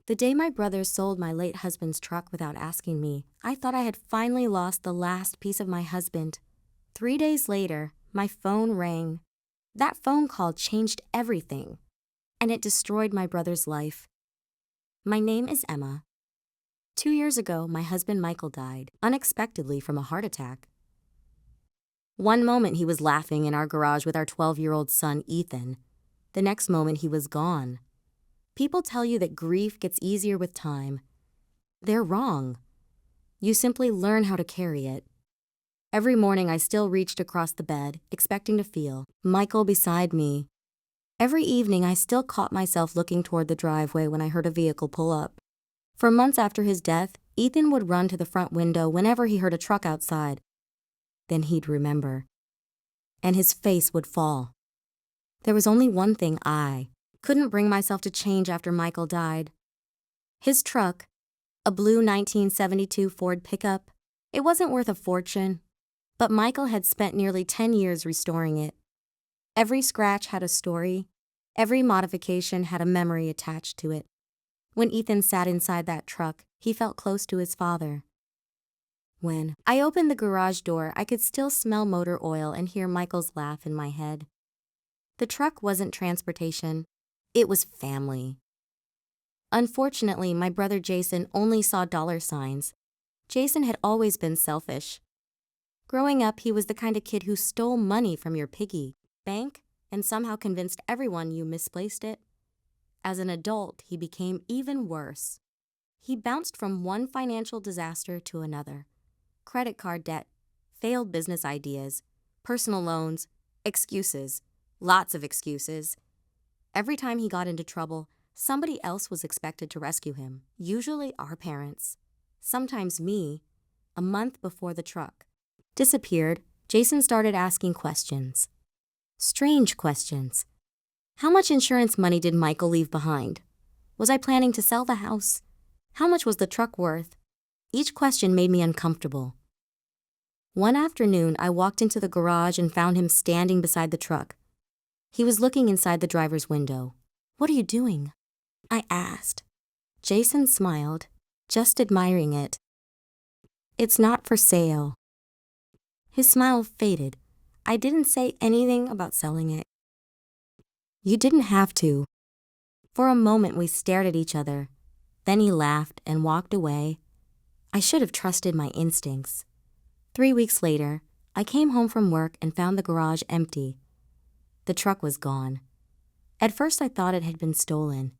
The day my brother sold my late husband's truck without asking me, I thought I had finally lost the last piece of my husband. 3 days later, my phone rang. That phone call changed everything, and it destroyed my brother's life. My name is Emma. 2 years ago, my husband Michael died, unexpectedly from a heart attack. One moment he was laughing in our garage with our 12-year-old son, Ethan. The next moment he was gone. People tell you that grief gets easier with time. They're wrong. You simply learn how to carry it. Every morning I still reached across the bed, expecting to feel Michael beside me. Every evening I still caught myself looking toward the driveway when I heard a vehicle pull up. For months after his death, Ethan would run to the front window whenever he heard a truck outside. Then he'd remember. And his face would fall. There was only one thing I couldn't bring myself to change after Michael died. His truck, a blue 1972 Ford pickup, it wasn't worth a fortune, but Michael had spent nearly 10 years restoring it. Every scratch had a story. Every modification had a memory attached to it. When Ethan sat inside that truck, he felt close to his father. When I opened the garage door, I could still smell motor oil and hear Michael's laugh in my head. The truck wasn't transportation. It was family. Unfortunately, my brother Jason only saw dollar signs. Jason had always been selfish. Growing up, he was the kind of kid who stole money from your piggy bank and somehow convinced everyone you misplaced it. As an adult, he became even worse. He bounced from one financial disaster to another. Credit card debt, failed business ideas, personal loans, excuses, lots of excuses. Every time he got into trouble, somebody else was expected to rescue him, usually our parents. Sometimes me. A month before the truck disappeared, Jason started asking questions. Strange questions. How much insurance money did Michael leave behind? Was I planning to sell the house? How much was the truck worth? Each question made me uncomfortable. One afternoon, I walked into the garage and found him standing beside the truck. He was looking inside the driver's window. "What are you doing?" I asked. Jason smiled, just admiring it. "It's not for sale." His smile faded. I didn't say anything about selling it. "You didn't have to." For a moment we stared at each other. Then he laughed and walked away. I should have trusted my instincts. 3 weeks later, I came home from work and found the garage empty. The truck was gone. At first I thought it had been stolen.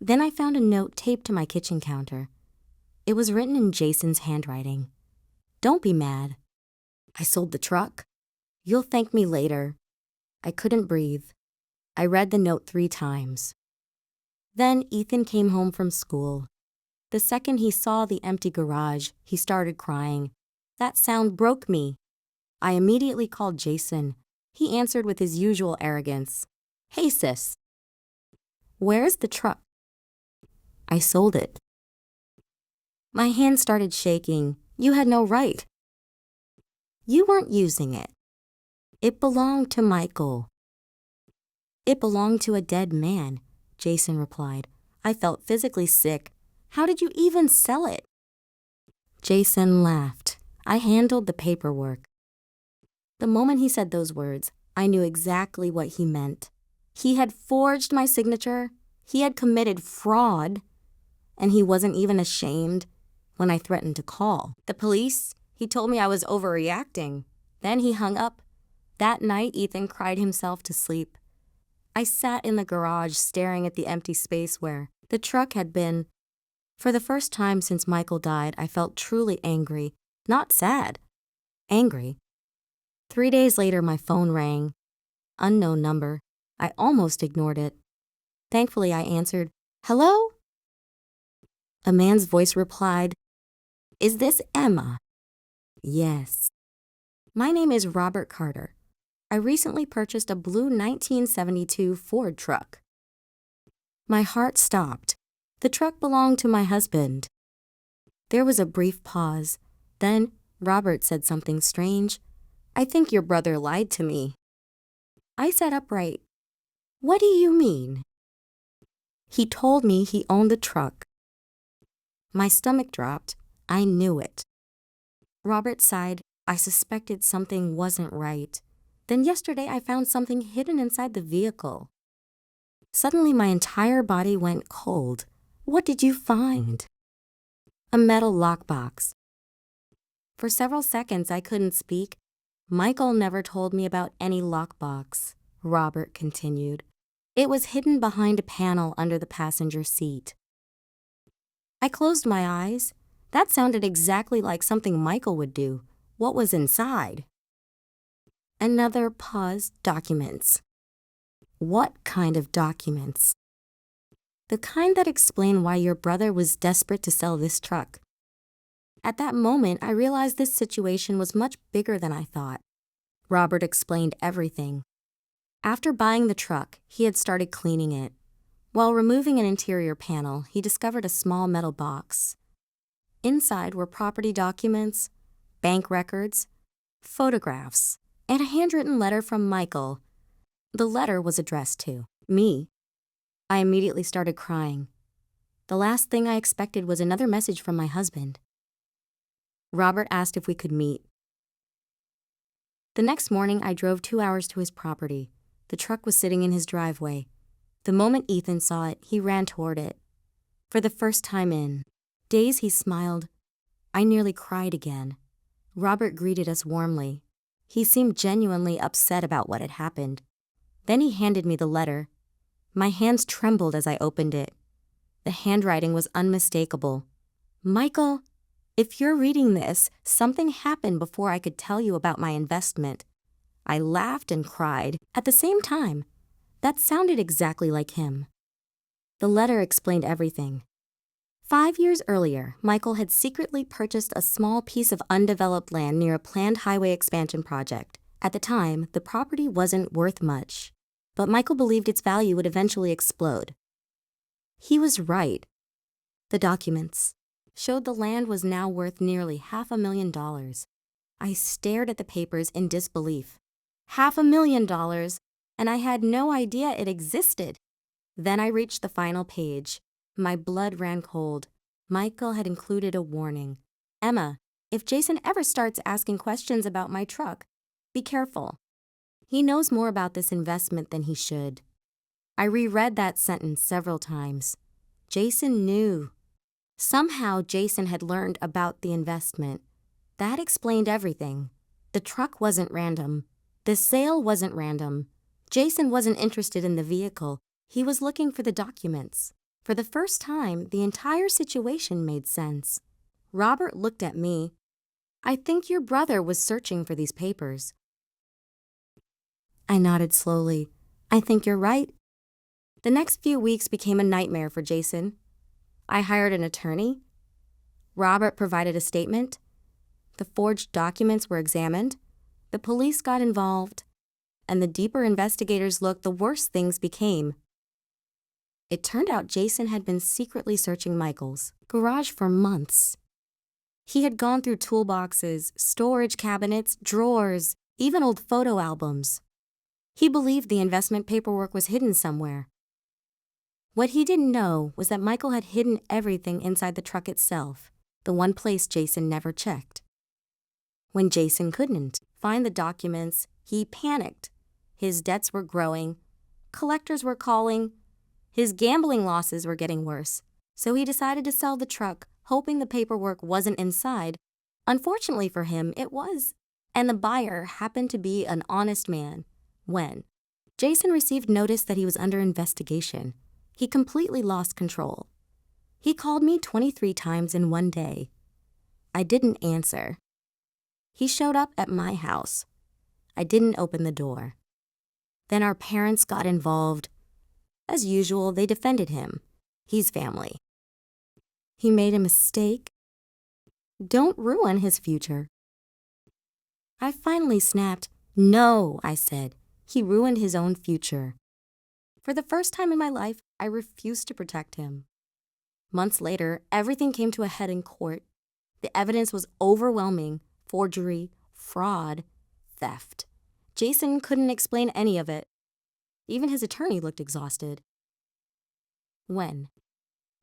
Then I found a note taped to my kitchen counter. It was written in Jason's handwriting. "Don't be mad. I sold the truck. You'll thank me later." I couldn't breathe. I read the note 3 times. Then Ethan came home from school. The second he saw the empty garage, he started crying. That sound broke me. I immediately called Jason. He answered with his usual arrogance. "Hey, sis. Where's the truck?" "I sold it." My hand started shaking. "You had no right." "You weren't using it. It belonged to Michael." "It belonged to a dead man," Jason replied. I felt physically sick. "How did you even sell it?" Jason laughed. "I handled the paperwork." The moment he said those words, I knew exactly what he meant. He had forged my signature. He had committed fraud. And he wasn't even ashamed when I threatened to call the police. He told me I was overreacting. Then he hung up. That night, Ethan cried himself to sleep. I sat in the garage staring at the empty space where the truck had been. For the first time since Michael died, I felt truly angry. Not sad. Angry. 3 days later, my phone rang. Unknown number. I almost ignored it. Thankfully, I answered, "Hello?" A man's voice replied, "Is this Emma?" "Yes." "My name is Robert Carter. I recently purchased a blue 1972 Ford truck." My heart stopped. The truck belonged to my husband. There was a brief pause. Then Robert said something strange. "I think your brother lied to me." I sat upright. "What do you mean?" "He told me he owned the truck. My stomach dropped. I knew it. Robert sighed. I suspected something wasn't right. Then yesterday I found something hidden inside the vehicle. Suddenly my entire body went cold. What did you find? A metal lockbox. For several seconds I couldn't speak. Michael never told me about any lockbox, Robert continued. It was hidden behind a panel under the passenger seat. I closed my eyes. That sounded exactly like something Michael would do. What was inside? Another pause. Documents. What kind of documents? The kind that explain why your brother was desperate to sell this truck. At that moment, I realized this situation was much bigger than I thought. Robert explained everything. After buying the truck, he had started cleaning it. While removing an interior panel, he discovered a small metal box. Inside were property documents, bank records, photographs, and a handwritten letter from Michael. The letter was addressed to me. I immediately started crying. The last thing I expected was another message from my husband. Robert asked if we could meet. The next morning, I drove 2 hours to his property. The truck was sitting in his driveway. The moment Ethan saw it, he ran toward it. For the first time in days, he smiled. I nearly cried again. Robert greeted us warmly. He seemed genuinely upset about what had happened. Then he handed me the letter. My hands trembled as I opened it. The handwriting was unmistakable. Michael, if you're reading this, something happened before I could tell you about my investment. I laughed and cried at the same time. That sounded exactly like him. The letter explained everything. 5 years earlier, Michael had secretly purchased a small piece of undeveloped land near a planned highway expansion project. At the time, the property wasn't worth much, but Michael believed its value would eventually explode. He was right. The documents showed the land was now worth nearly $500,000. I stared at the papers in disbelief. $500,000, and I had no idea it existed. Then I reached the final page. My blood ran cold. Michael had included a warning. Emma, if Jason ever starts asking questions about my truck, be careful. He knows more about this investment than he should. I reread that sentence several times. Jason knew. Somehow Jason had learned about the investment. That explained everything. The truck wasn't random. The sale wasn't random. Jason wasn't interested in the vehicle. He was looking for the documents. For the first time, the entire situation made sense. Robert looked at me. I think your brother was searching for these papers. I nodded slowly. I think you're right. The next few weeks became a nightmare for Jason. I hired an attorney. Robert provided a statement. The forged documents were examined. The police got involved. And the deeper investigators looked, the worse things became. It turned out Jason had been secretly searching Michael's garage for months. He had gone through toolboxes, storage cabinets, drawers, even old photo albums. He believed the investment paperwork was hidden somewhere. What he didn't know was that Michael had hidden everything inside the truck itself, the one place Jason never checked. When Jason couldn't find the documents, he panicked. His debts were growing. Collectors were calling. His gambling losses were getting worse, so he decided to sell the truck, hoping the paperwork wasn't inside. Unfortunately for him, it was, and the buyer happened to be an honest man. When Jason received notice that he was under investigation, he completely lost control. He called me 23 times in one day. I didn't answer. He showed up at my house. I didn't open the door. Then our parents got involved. As usual, they defended him. He's family. He made a mistake. Don't ruin his future. I finally snapped. No, I said. He ruined his own future. For the first time in my life, I refused to protect him. Months later, everything came to a head in court. The evidence was overwhelming: forgery, fraud, theft. Jason couldn't explain any of it. Even his attorney looked exhausted. When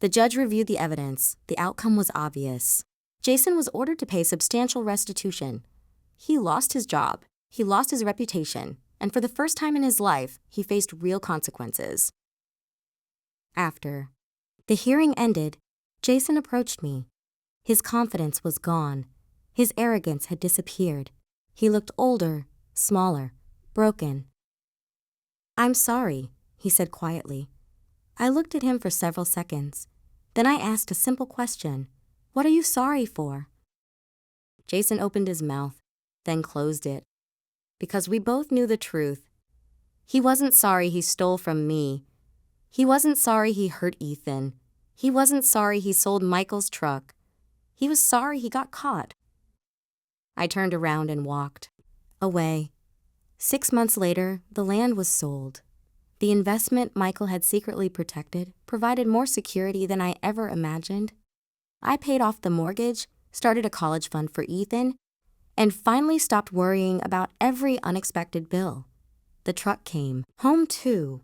The judge reviewed the evidence. The outcome was obvious. Jason was ordered to pay substantial restitution. He lost his job, he lost his reputation, and for the first time in his life, he faced real consequences. After the hearing ended, Jason approached me. His confidence was gone. His arrogance had disappeared. He looked older, smaller, broken. "I'm sorry," he said quietly. I looked at him for several seconds. Then I asked a simple question. "What are you sorry for?" Jason opened his mouth, then closed it. Because we both knew the truth. He wasn't sorry he stole from me. He wasn't sorry he hurt Ethan. He wasn't sorry he sold Michael's truck. He was sorry he got caught. I turned around and walked away. 6 months later, the land was sold. The investment Michael had secretly protected provided more security than I ever imagined. I paid off the mortgage, started a college fund for Ethan, and finally stopped worrying about every unexpected bill. The truck came. Home too.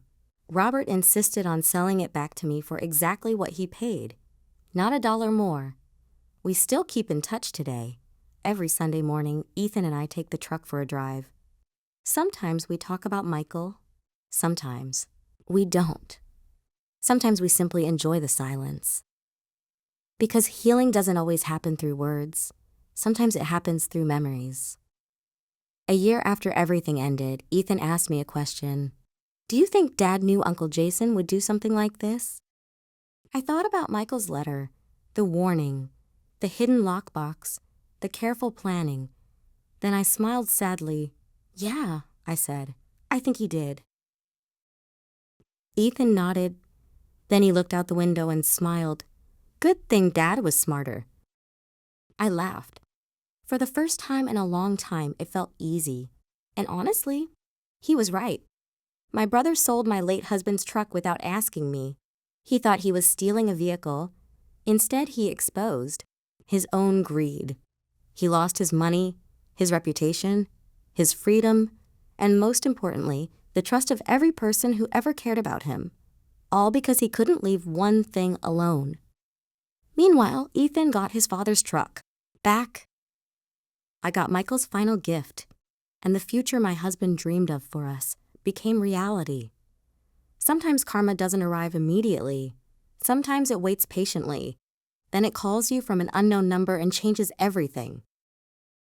Robert insisted on selling it back to me for exactly what he paid, not $1 more. We still keep in touch today. Every Sunday morning, Ethan and I take the truck for a drive. Sometimes we talk about Michael. Sometimes we don't. Sometimes we simply enjoy the silence. Because healing doesn't always happen through words. Sometimes it happens through memories. A year after everything ended, Ethan asked me a question. "Do you think Dad knew Uncle Jason would do something like this?" I thought about Michael's letter, the warning, the hidden lockbox, the careful planning. Then I smiled sadly. "Yeah," I said. "I think he did." Ethan nodded. Then he looked out the window and smiled. "Good thing Dad was smarter." I laughed. For the first time in a long time, it felt easy. And honestly, he was right. My brother sold my late husband's truck without asking me. He thought he was stealing a vehicle. Instead, he exposed his own greed. He lost his money, his reputation, his freedom, and most importantly, the trust of every person who ever cared about him, all because he couldn't leave one thing alone. Meanwhile, Ethan got his father's truck back. I got Michael's final gift, and the future my husband dreamed of for us became reality. Sometimes karma doesn't arrive immediately. Sometimes it waits patiently. Then it calls you from an unknown number and changes everything.